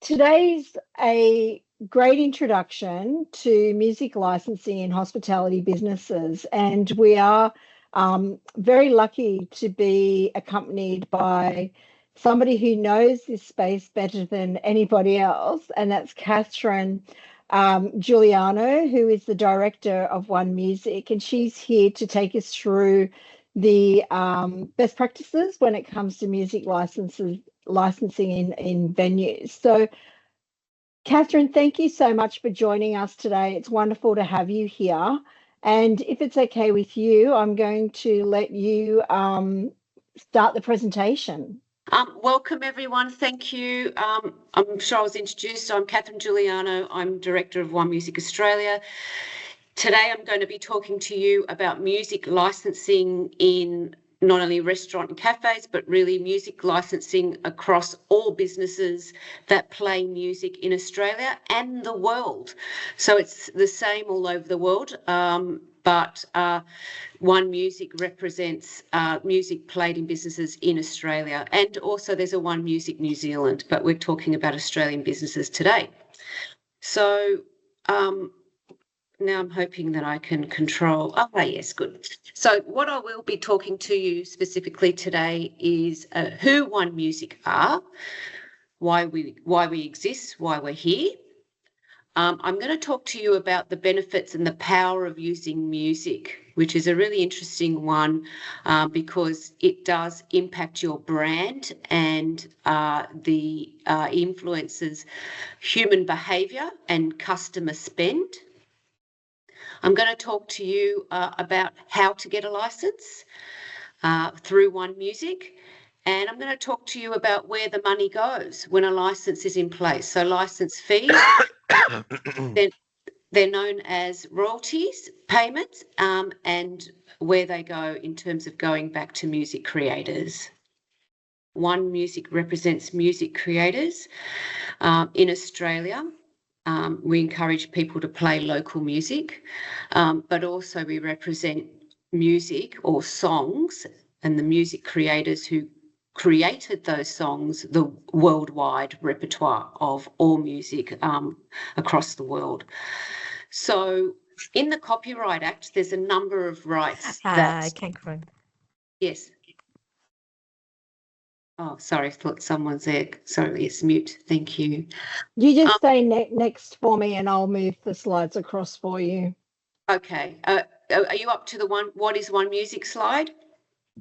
Today's a great introduction to music licensing in hospitality businesses, and we are very lucky to be accompanied by somebody who knows this space better than anybody else, and that's Catherine Giuliano, who is the director of OneMusic, and she's here to take us through the best practices when it comes to music licensing in venues. So, Catherine, thank you so much for joining us today. It's wonderful to have you here. And if it's okay with you, I'm going to let you start the presentation. Welcome, everyone. Thank you. I'm sure I was introduced. I'm Catherine Giuliano. I'm Director of OneMusic Australia. Today, I'm going to be talking to you about music licensing in not only restaurant and cafes, but really music licensing across all businesses that play music in Australia and the world. So it's the same all over the world. But OneMusic represents music played in businesses in Australia. And also there's a OneMusic New Zealand, but we're talking about Australian businesses today. So now I'm hoping that I can control. Oh, yes, good. So what I will be talking to you specifically today is who OneMusic are, why we exist, why we're here. I'm going to talk to you about the benefits and the power of using music, which is a really interesting one because it does impact your brand and the influences human behaviour and customer spend. I'm going to talk to you about how to get a license through OneMusic, and I'm going to talk to you about where the money goes when a license is in place. So license fees, they're known as royalties payments, and where they go in terms of going back to music creators. OneMusic represents music creators in Australia. We encourage people to play local music, but also we represent music or songs and the music creators who created those songs, the worldwide repertoire of all music across the world. So in the Copyright Act, there's a number of rights that... Yes. Oh, sorry, I thought someone's there. Sorry, it's mute. Thank you. You just stay next for me and I'll move the slides across for you. Okay. Are you up to the what is OneMusic slide?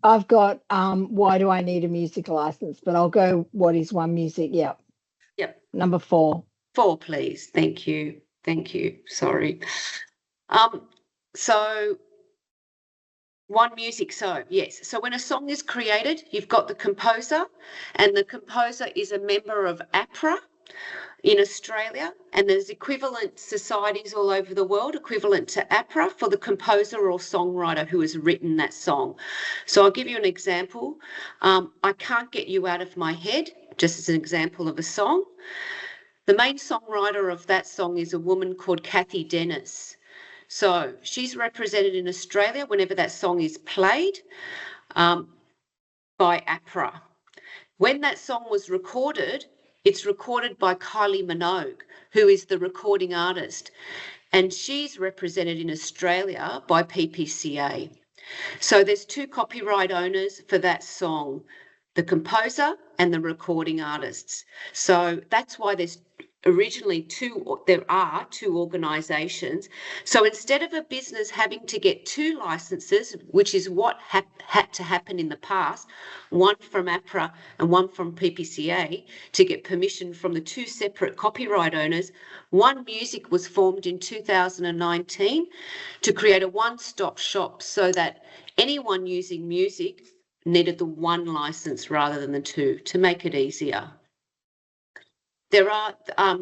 I've got why do I need a music license, but I'll go what is OneMusic. Yep. Number 4. 4, please. Thank you. Thank you. Sorry. So OneMusic, so yes. So when a song is created, you've got the composer, and the composer is a member of APRA in Australia, and there's equivalent societies all over the world equivalent to APRA for the composer or songwriter who has written that song. So I'll give you an example. I Can't Get You Out of My Head, just as an example of a song. The main songwriter of that song is a woman called Kathy Dennis. So she's represented in Australia whenever that song is played by APRA. When that song was recorded, it's recorded by Kylie Minogue, who is the recording artist, and she's represented in Australia by PPCA. So there's 2 copyright owners for that song, the composer and the recording artists. So that's why there are 2 organisations. So instead of a business having to get 2 licenses, which is what had to happen in the past, one from APRA and one from PPCA, to get permission from the 2 separate copyright owners, OneMusic was formed in 2019 to create a one-stop shop so that anyone using music needed the 1 licence rather than the 2 to make it easier. There are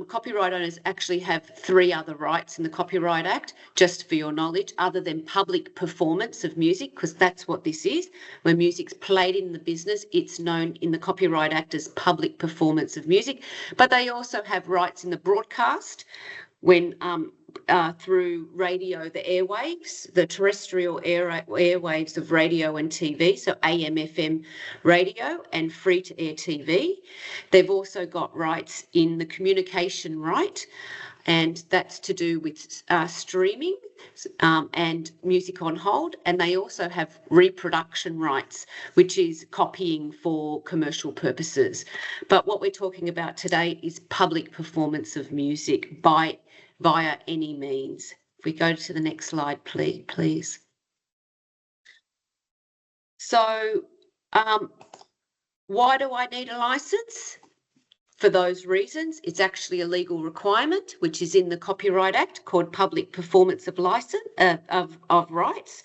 copyright owners actually have 3 other rights in the Copyright Act, just for your knowledge, other than public performance of music, because that's what this is. When music's played in the business, it's known in the Copyright Act as public performance of music. But they also have rights in the broadcast when through radio, the airwaves, the terrestrial airwaves of radio and TV, so AM, FM radio and free-to-air TV. They've also got rights in the communication right, and that's to do with streaming and music on hold. And they also have reproduction rights, which is copying for commercial purposes. But what we're talking about today is public performance of music via any means. If we go to the next slide, please. So why do I need a license? For those reasons, it's actually a legal requirement, which is in the Copyright Act, called Public Performance of License of Rights,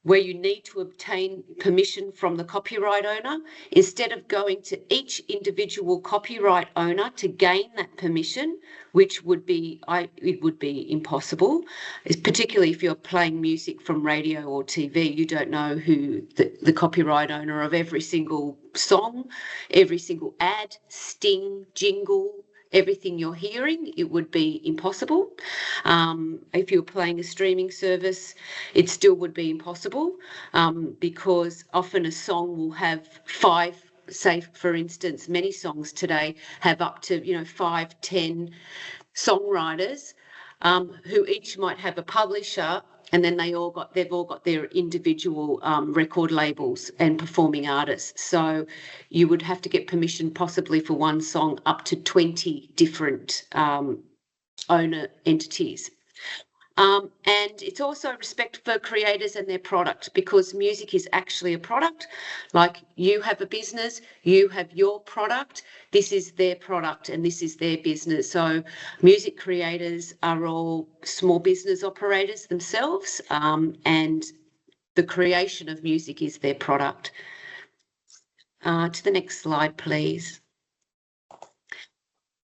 where you need to obtain permission from the copyright owner. Instead of going to each individual copyright owner to gain that permission, which would be impossible, particularly if you're playing music from radio or TV. You don't know who the copyright owner of every single song, every single ad, sting, jingle, everything you're hearing. It would be impossible. If you're playing a streaming service, it still would be impossible, because often a song will have say, for instance, many songs today have up to 5, 10 songwriters who each might have a publisher, and then they've all got their individual record labels and performing artists. So you would have to get permission possibly for one song up to 20 different owner entities. And it's also respect for creators and their product, because music is actually a product. Like, you have a business, you have your product, this is their product and this is their business. So music creators are all small business operators themselves, and the creation of music is their product. To the next slide, please.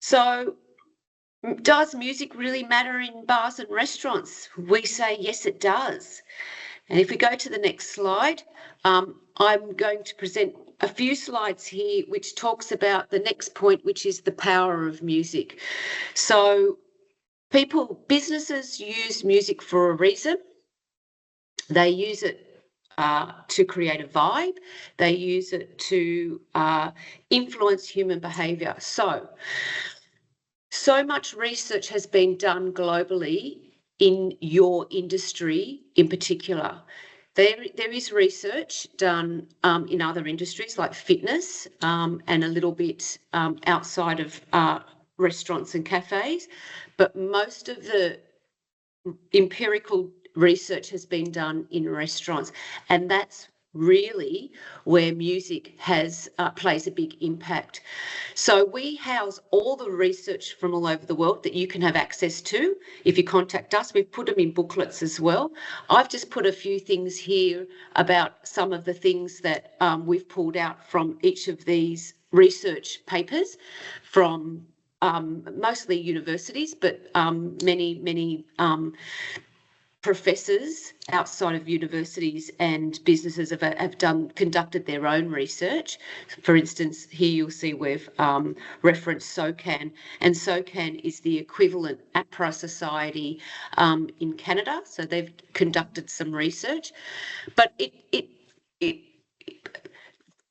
So, does music really matter in bars and restaurants? We say yes, it does. And if we go to the next slide, I'm going to present a few slides here which talks about the next point, which is the power of music. So businesses use music for a reason. They use it to create a vibe. They use it to influence human behaviour. So much research has been done globally in your industry in particular. There is research done in other industries like fitness and a little bit outside of restaurants and cafes, but most of the empirical research has been done in restaurants, and that's really where music plays a big impact. So we house all the research from all over the world that you can have access to if you contact us. We've put them in booklets as well. I've just put a few things here about some of the things that we've pulled out from each of these research papers from mostly universities, but many professors outside of universities and businesses have conducted their own research. For instance, here you'll see we've referenced SOCAN, and SOCAN is the equivalent APRA Society in Canada. So they've conducted some research, but it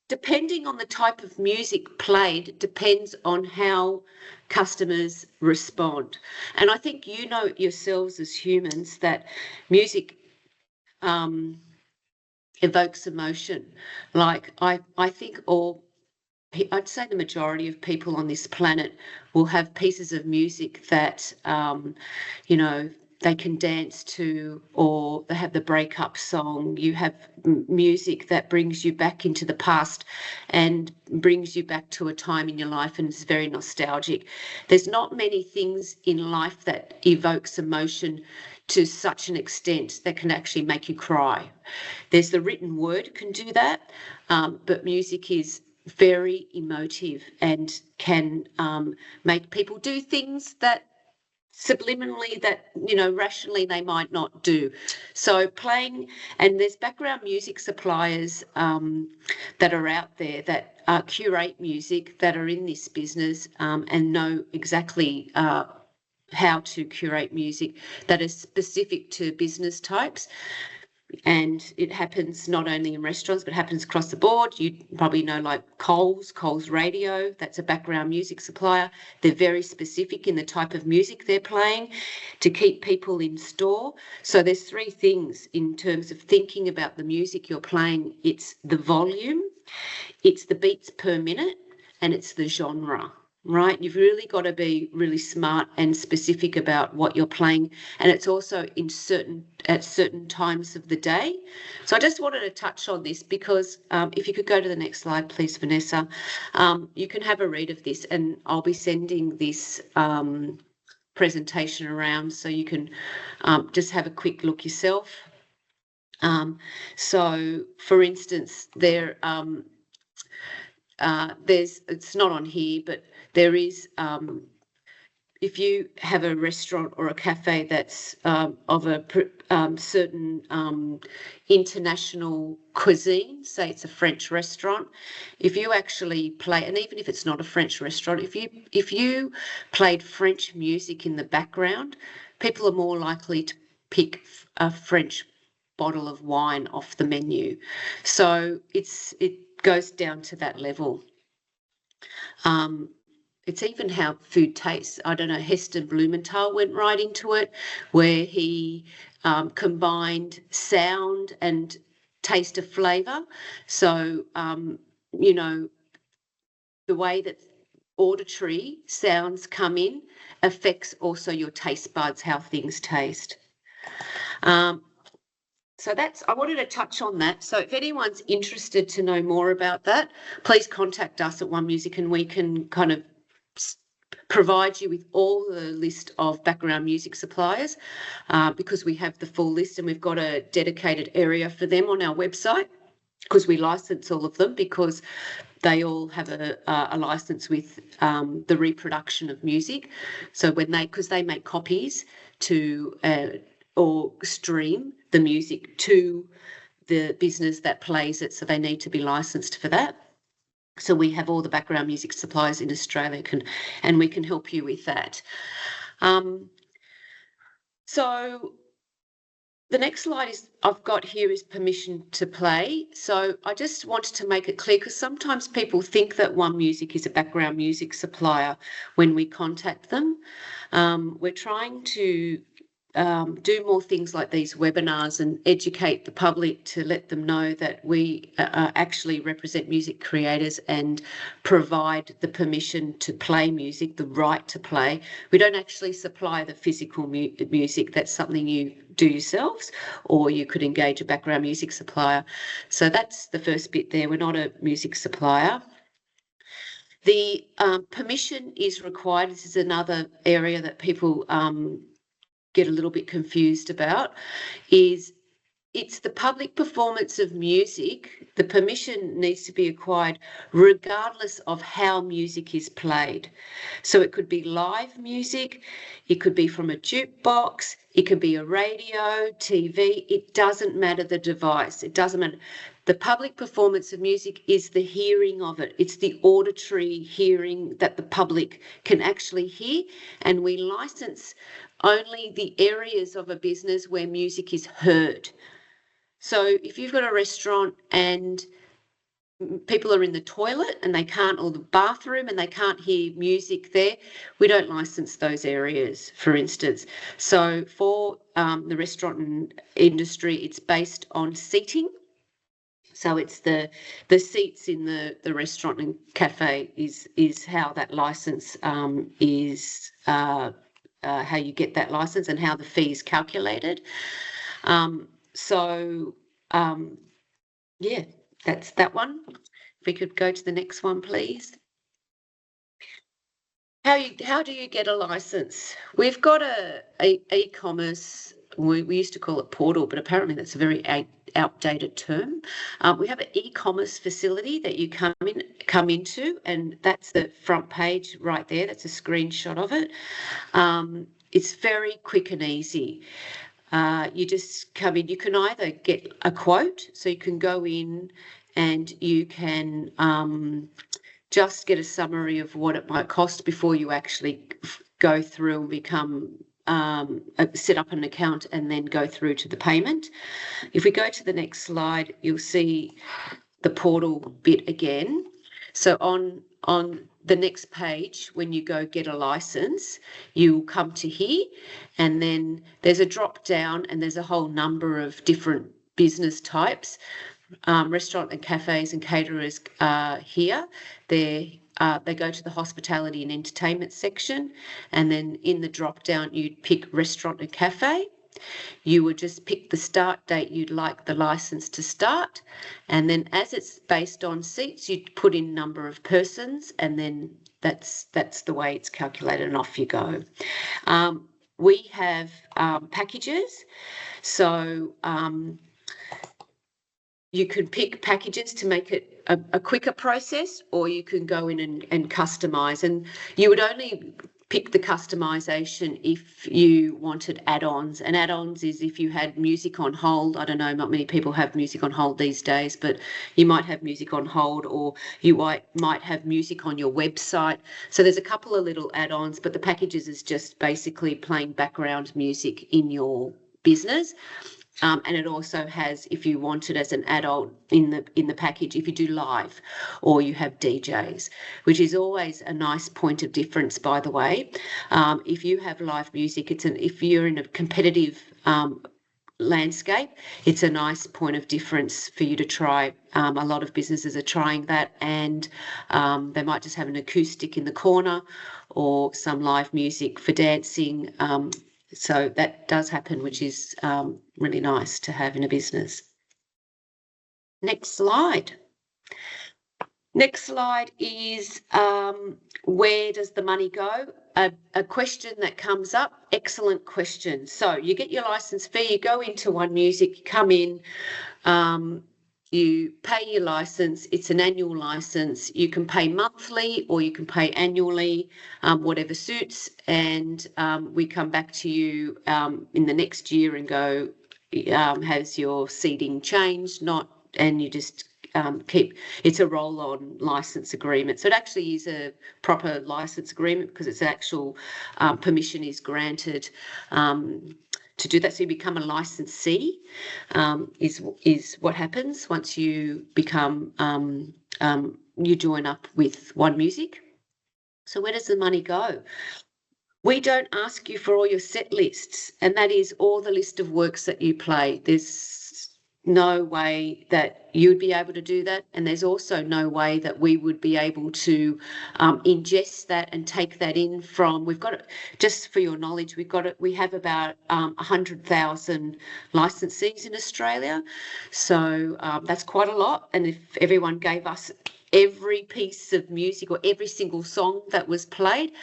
depending on the type of music played, depends on how customers respond. And I think you know yourselves as humans that music evokes emotion. Like I think I'd say the majority of people on this planet will have pieces of music that, they can dance to, or they have the breakup song. You have music that brings you back into the past and brings you back to a time in your life and is very nostalgic. There's not many things in life that evokes emotion to such an extent that can actually make you cry. There's the written word can do that, but music is very emotive and can make people do things that subliminally that rationally they might not do. So playing, and there's background music suppliers that are out there that curate music, that are in this business and know exactly how to curate music that is specific to business types. And it happens not only in restaurants, but happens across the board. You probably know, like Coles Radio, that's a background music supplier. They're very specific in the type of music they're playing to keep people in store. So there's three things in terms of thinking about the music you're playing. It's the volume, it's the beats per minute, and it's the genre. Right, you've really got to be really smart and specific about what you're playing, and it's also at certain times of the day. So I just wanted to touch on this because if you could go to the next slide, please, Vanessa. You can have a read of this, and I'll be sending this presentation around so you can just have a quick look yourself. So, for instance, there's it's not on here, but there is, if you have a restaurant or a cafe that's of a certain international cuisine, say it's a French restaurant, if you actually play, and even if it's not a French restaurant, if you played French music in the background, people are more likely to pick a French bottle of wine off the menu. So it goes down to that level. It's even how food tastes. I don't know, Heston Blumenthal went right into it, where he combined sound and taste of flavour. So, you know, the way that auditory sounds come in affects also your taste buds, how things taste. So I wanted to touch on that. So if anyone's interested to know more about that, please contact us at OneMusic and we can kind of provide you with all the list of background music suppliers because we have the full list and we've got a dedicated area for them on our website because we license all of them because they all have a license with the reproduction of music. So because they make copies to or stream the music to the business that plays it, so they need to be licensed for that. So we have all the background music suppliers in Australia and we can help you with that. So the next slide I've got here is permission to play. So I just wanted to make it clear because sometimes people think that OneMusic is a background music supplier when we contact them. We're trying to do more things like these webinars and educate the public to let them know that we actually represent music creators and provide the permission to play music, the right to play. We don't actually supply the physical music. That's something you do yourselves, or you could engage a background music supplier. So that's the first bit there. We're not a music supplier. The permission is required. This is another area that people get a little bit confused about, is it's the public performance of music. The permission needs to be acquired regardless of how music is played. So it could be live music, it could be from a jukebox, it could be a radio, TV, it doesn't matter the device, it doesn't matter. The public performance of music is the hearing of it. It's the auditory hearing that the public can actually hear, and we license only the areas of a business where music is heard. So if you've got a restaurant and people are in the toilet and they can't, or the bathroom and they can't hear music there, we don't license those areas, for instance. So for the restaurant industry, it's based on seating. So it's the seats in the restaurant and cafe is how that license is how you get that license and how the fee is calculated. Yeah, that's that one. If we could go to the next one, please. How do you get a license? We've got a e-commerce. We used to call it portal, but apparently that's a very outdated term. We have an e-commerce facility that you come into, and that's the front page right there. That's a screenshot of it. It's very quick and easy. You just come in. You can either get a quote, so you can go in and you can just get a summary of what it might cost before you actually go through and become set up an account and then go through to the payment. If we go to the next slide, you'll see the portal bit again. So on the next page, when you go get a license, you'll come to here, and then there's a drop down and there's a whole number of different business types. Restaurant and cafes and caterers here. They go to the hospitality and entertainment section, and then in the drop down you'd pick restaurant and cafe. You would just pick the start date you'd like the license to start, and then as it's based on seats, you'd put in number of persons, and then that's the way it's calculated, and off you go. We have packages, so you can pick packages to make it a quicker process, or you can go in and customise, and you would only pick the customisation if you wanted add-ons. And add-ons is if you had music on hold. I don't know, not many people have music on hold these days, but you might have music on hold, or you might have music on your website. So there's a couple of little add-ons, but the packages is just basically playing background music in your business. And it also has, if you want it as an adult in the package, if you do live or you have DJs, which is always a nice point of difference, by the way. If you have live music, if you're in a competitive landscape, it's a nice point of difference for you to try. A lot of businesses are trying that, and they might just have an acoustic in the corner or some live music for dancing. So that does happen, which is really nice to have in a business. Next slide. Next slide is where does the money go? A question that comes up, excellent question. So you get your license fee, you go into OneMusic, you come in, you pay your license. It's an annual license. You can pay monthly or you can pay annually, whatever suits. And we come back to you in the next year and go, has your seating changed? Not, and you just it's a roll-on license agreement. So it actually is a proper license agreement because it's actual permission is granted to do that. So you become a licensee, is what happens once you become, you join up with OneMusic. So where does the money go? We don't ask you for all your set lists, and that is all the list of works that you play. There's no way that you'd be able to do that, and there's also no way that we would be able to ingest that and take that in from. We've got it, just for your knowledge, we have about 100,000 licensees in Australia, so that's quite a lot. And if everyone gave us every piece of music or every single song that was played,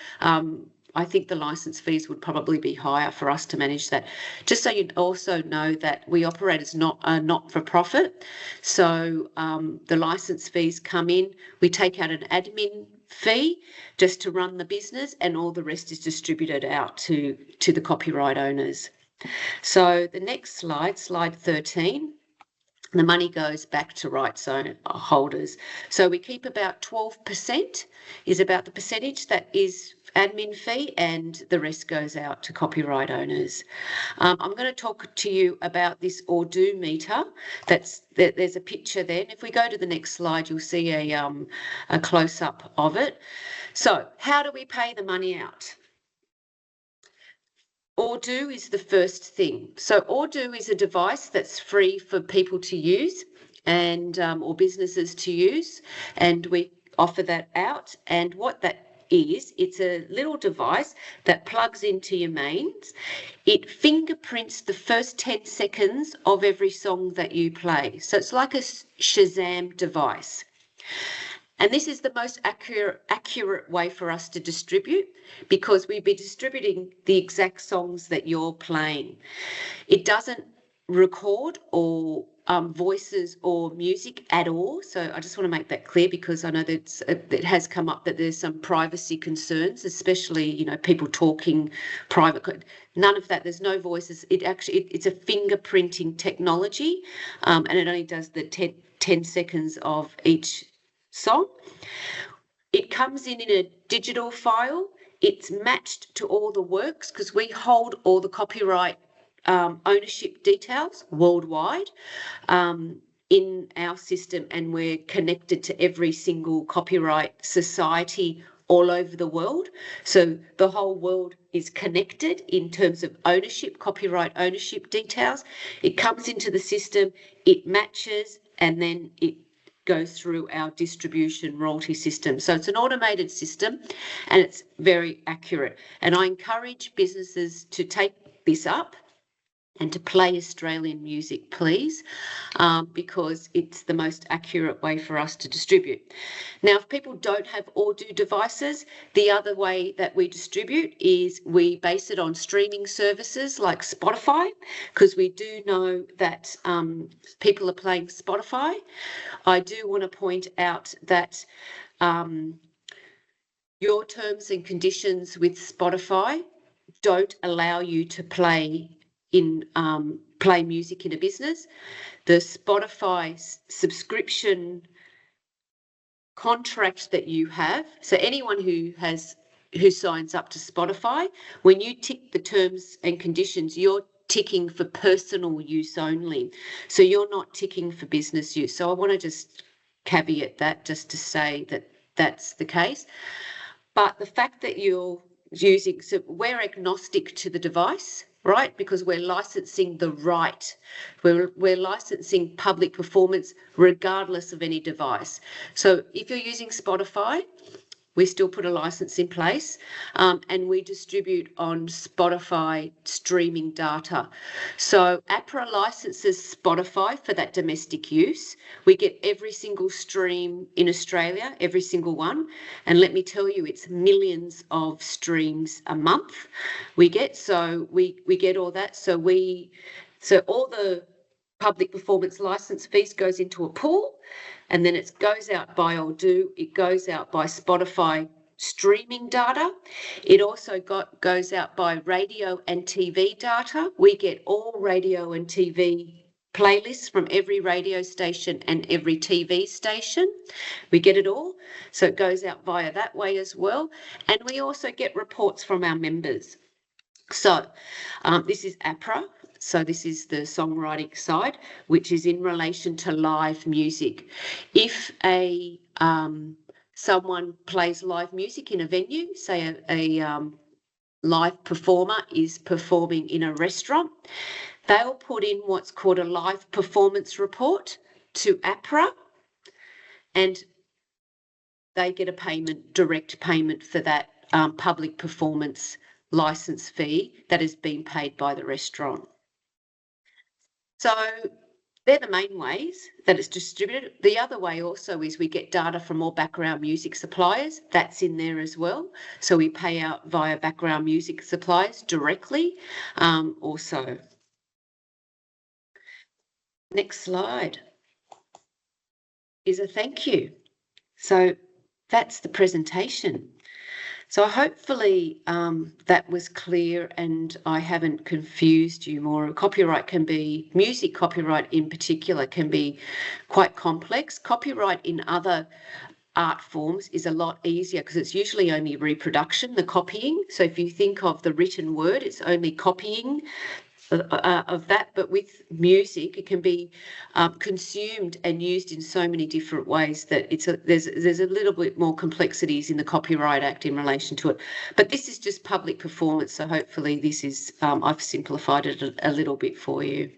I think the license fees would probably be higher for us to manage that. Just so you also know that we operate as not-for-profit. So the license fees come in, we take out an admin fee just to run the business, and all the rest is distributed out to the copyright owners. So the next slide, slide 13, the money goes back to rights holders. So we keep about 12% is about the percentage that is admin fee, and the rest goes out to copyright owners. I'm going to talk to you about this Ordo meter. There's a picture there. And if we go to the next slide, you'll see a close-up of it. So how do we pay the money out? Ordo is the first thing. So Ordo is a device that's free for people to use and or businesses to use, and we offer that out. And what that is, it's a little device that plugs into your mains. It fingerprints the first 10 seconds of every song that you play. So it's like a Shazam device. And this is the most accurate way for us to distribute, because we'd be distributing the exact songs that you're playing. It doesn't record or voices or music at all. So I just want to make that clear, because I know that it has come up that there's some privacy concerns, especially, people talking private. None of that. There's no voices. It's a fingerprinting technology, and it only does the 10 seconds of each song. It comes in a digital file. it's matched to all the works because we hold all the copyright ownership details worldwide in our system, and we're connected to every single copyright society all over the world. So the whole world is connected in terms of ownership, copyright ownership details. It comes into the system, it matches, and then it goes through our distribution royalty system. So it's an automated system and it's very accurate. And I encourage businesses to take this up and to play Australian music, please, because it's the most accurate way for us to distribute. Now, if people don't have Audio devices, the other way that we distribute is we base it on streaming services like Spotify, because we do know that people are playing Spotify. I do want to point out that your terms and conditions with Spotify don't allow you to play music in a business. The Spotify subscription contract that you have, so anyone who signs up to Spotify, when you tick the terms and conditions, you're ticking for personal use only. So you're not ticking for business use. So I want to just caveat that, just to say that that's the case. But the fact that you're using, so we're agnostic to the device, right? Because we're licensing the right. We're licensing public performance regardless of any device. So if you're using Spotify, we still put a license in place, and we distribute on Spotify streaming data. So APRA licenses Spotify for that domestic use. We get every single stream in Australia, every single one. And let me tell you, it's millions of streams a month we get. So we get all that. So all the public performance license fees goes into a pool, and then it goes out by it goes out by Spotify streaming data. It also goes out by radio and TV data. We get all radio and TV playlists from every radio station and every TV station. We get it all. So it goes out via that way as well. And we also get reports from our members. So this is APRA. So this is the songwriting side, which is in relation to live music. If someone plays live music in a venue, say a live performer is performing in a restaurant, they'll put in what's called a live performance report to APRA, and they get a payment, direct payment for that public performance license fee that has been paid by the restaurant. So they're the main ways that it's distributed. The other way also is we get data from all background music suppliers. That's in there as well. So we pay out via background music suppliers directly also. Next slide is a thank you. So that's the presentation. So hopefully that was clear and I haven't confused you more. Copyright can be, music copyright in particular, can be quite complex. Copyright in other art forms is a lot easier because it's usually only reproduction, the copying. So if you think of the written word, it's only copying of that, but with music it can be consumed and used in so many different ways that there's a little bit more complexities in the Copyright Act in relation to it. But this is just public performance, so hopefully this is I've simplified it a little bit for you.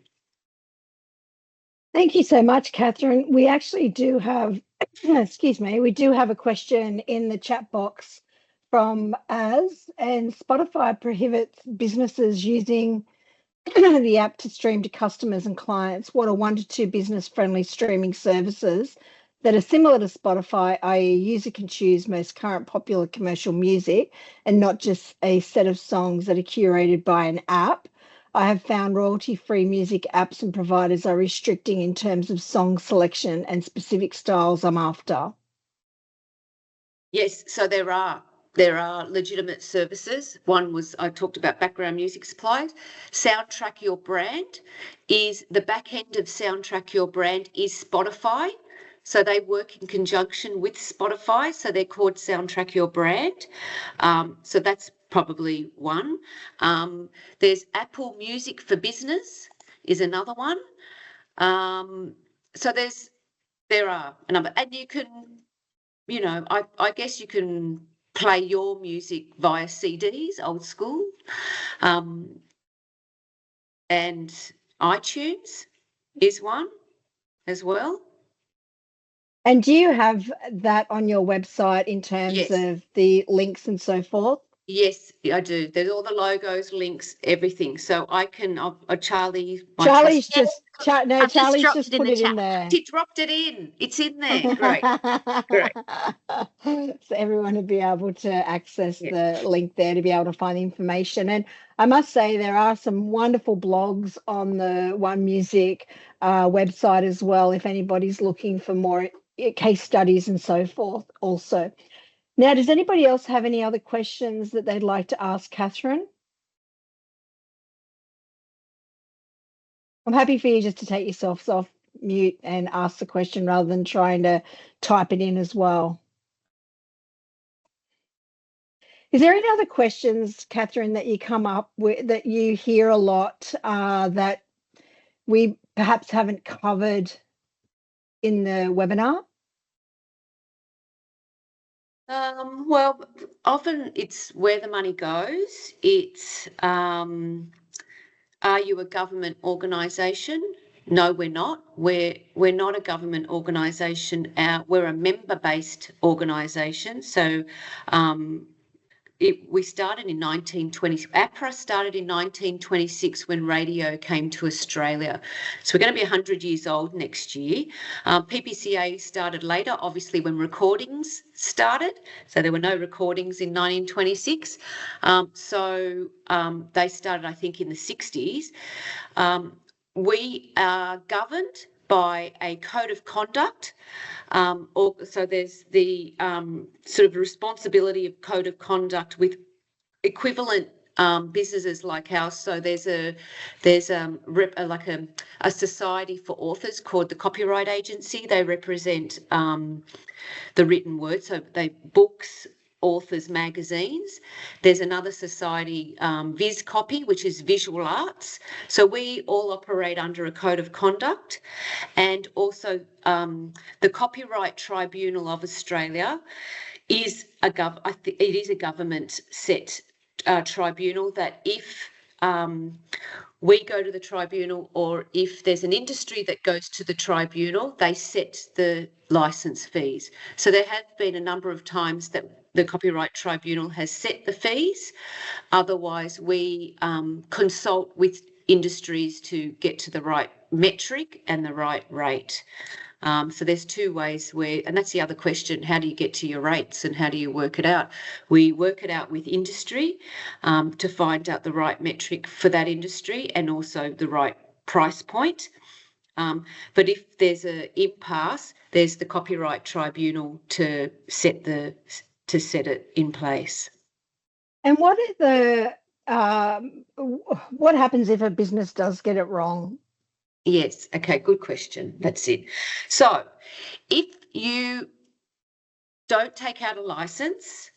Thank you so much, Catherine. We actually do have, excuse me, we do have a question in the chat box from Az, and Spotify prohibits businesses using the app to stream to customers and clients. What are 1 to 2 business-friendly streaming services that are similar to Spotify, i.e. a user can choose most current popular commercial music and not just a set of songs that are curated by an app? I have found royalty-free music apps and providers are restricting in terms of song selection and specific styles I'm after. Yes, so there are legitimate services. One was, I talked about background music suppliers. Soundtrack Your Brand is the back end of Soundtrack Your Brand is Spotify. So they work in conjunction with Spotify. So they're called Soundtrack Your Brand. So that's probably one. There's Apple Music for Business is another one. So there are a number, and you can, I guess you can play your music via CDs, old school, and iTunes is one as well. And do you have that on your website in terms Yes. of the links and so forth? Yes, I do. There's all the logos, links, everything. So I can, Charlie, Charlie's I've Charlie's dropped just it in put the it in chat. there. She dropped it in. It's in there. Great. Great. So everyone would be able to access Yeah. the link there to be able to find the information. And I must say there are some wonderful blogs on the OneMusic website as well, if anybody's looking for more case studies and so forth also. Now, does anybody else have any other questions that they'd like to ask Catherine? I'm happy for you just to take yourselves off mute and ask the question rather than trying to type it in as well. Is there any other questions, Catherine, that you come up with that you hear a lot that we perhaps haven't covered in the webinar? Well, often it's where the money goes. It's are you a government organisation? No, we're not. We're not a government organisation. We're a member-based organisation. So we started in 1920. APRA started in 1926 when radio came to Australia. So we're going to be 100 years old next year. PPCA started later, obviously, when recordings started. So there were no recordings in 1926. They started, I think, in the 60s. We are governed by a code of conduct. So there's the sort of responsibility of code of conduct with equivalent businesses like ours. So there's a society for authors called the Copyright Agency. They represent the written word, so they books, authors, magazines. There's another society, Viz Copy, which is visual arts. So we all operate under a code of conduct, and also the Copyright Tribunal of Australia is it is a government set tribunal that if we go to the tribunal, or if there's an industry that goes to the tribunal, they set the licence fees. So there have been a number of times that the Copyright Tribunal has set the fees. Otherwise, we consult with industries to get to the right metric and the right rate. So there's two ways and that's the other question, how do you get to your rates and how do you work it out? We work it out with industry to find out the right metric for that industry and also the right price point. But if there's an impasse, there's the Copyright Tribunal to set it in place. And what happens if a business does get it wrong? Yes. Okay. Good question. That's it. So if you don't take out a license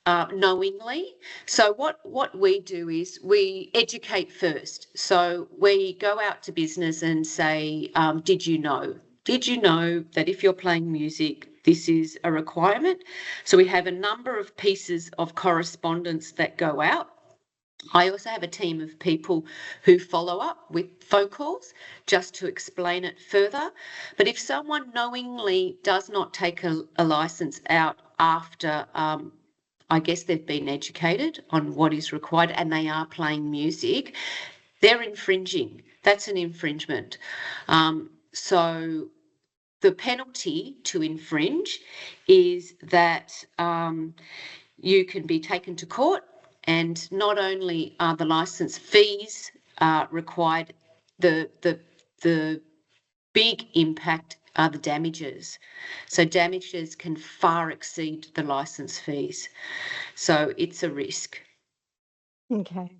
knowingly, so what we do is we educate first. So we go out to business and say, did you know? Did you know that if you're playing music, this is a requirement? So we have a number of pieces of correspondence that go out. I also have a team of people who follow up with phone calls just to explain it further. But if someone knowingly does not take a license out after, I guess they've been educated on what is required and they are playing music, they're infringing. That's an infringement. So the penalty to infringe is that you can be taken to court. And not only are the licence fees required, the big impact are the damages. So damages can far exceed the licence fees. So it's a risk. Okay.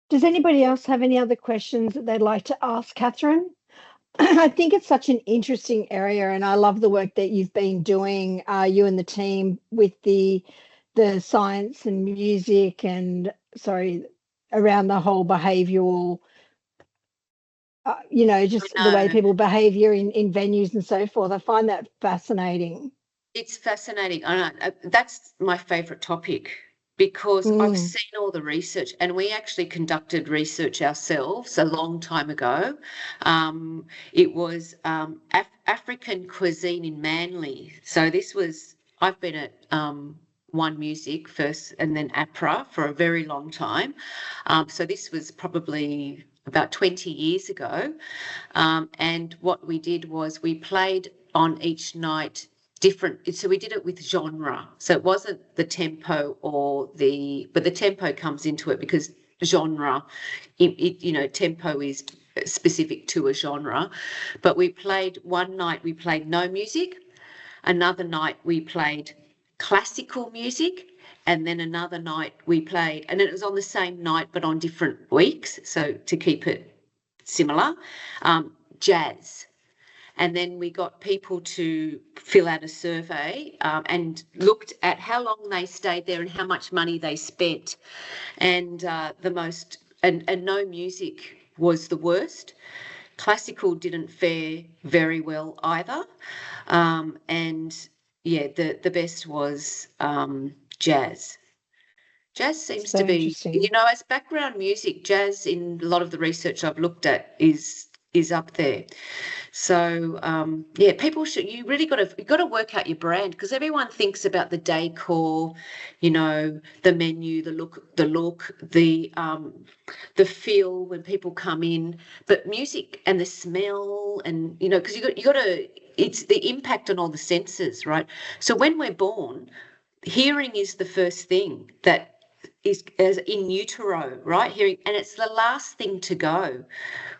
Does anybody else have any other questions that they'd like to ask Catherine? I think it's such an interesting area, and I love the work that you've been doing, you and the team, with the science and music, and sorry, around the whole behavioural, I just the way know. people behave here in venues and so forth. I find that fascinating. It's fascinating. I know. That's my favourite topic because I've Mm, seen all the research, and we actually conducted research ourselves a long time ago. It was African cuisine in Manly. So this was, I've been at One Music first and then APRA for a very long time. So this was probably about 20 years ago. And what we did was we played on each night different. So we did it with genre. So it wasn't the tempo but the tempo comes into it because genre, tempo is specific to a genre. But we played one night, we played no music. Another night we played classical music. And then another night we played, and it was on the same night but on different weeks. So to keep it similar, jazz. And then we got people to fill out a survey and looked at how long they stayed there and how much money they spent. And and no music was the worst. Classical didn't fare very well either. And yeah, the best was jazz. Jazz seems so to be, interesting. as background music, jazz in a lot of the research I've looked at is up there. So yeah, people should. You got to work out your brand because everyone thinks about the decor, the menu, the feel when people come in, but music and the smell, and because you got to. It's the impact on all the senses, right? So when we're born, hearing is the first thing that is as in utero, right? Hearing, and it's the last thing to go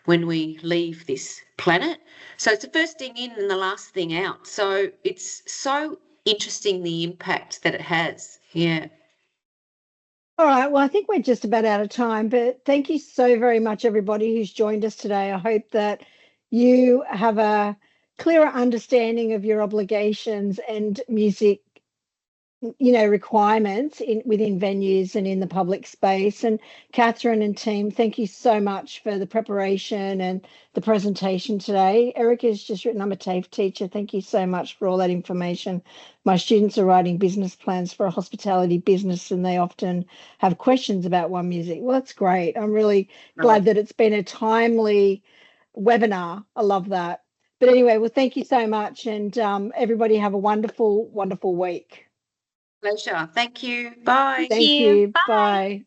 when we leave this planet. So it's the first thing in and the last thing out. So it's so interesting the impact that it has. Yeah. All right. Well, I think we're just about out of time, but thank you so very much, everybody who's joined us today. I hope that you have a clearer understanding of your obligations and music, requirements within venues and in the public space. And Catherine and team, thank you so much for the preparation and the presentation today. Erica's just written, I'm a TAFE teacher. Thank you so much for all that information. My students are writing business plans for a hospitality business, and they often have questions about OneMusic. Well, that's great. I'm really Right. glad that it's been a timely webinar. I love that. But anyway, well, thank you so much. And everybody have a wonderful, wonderful week. Pleasure. Thank you. Bye. Thank you. Bye.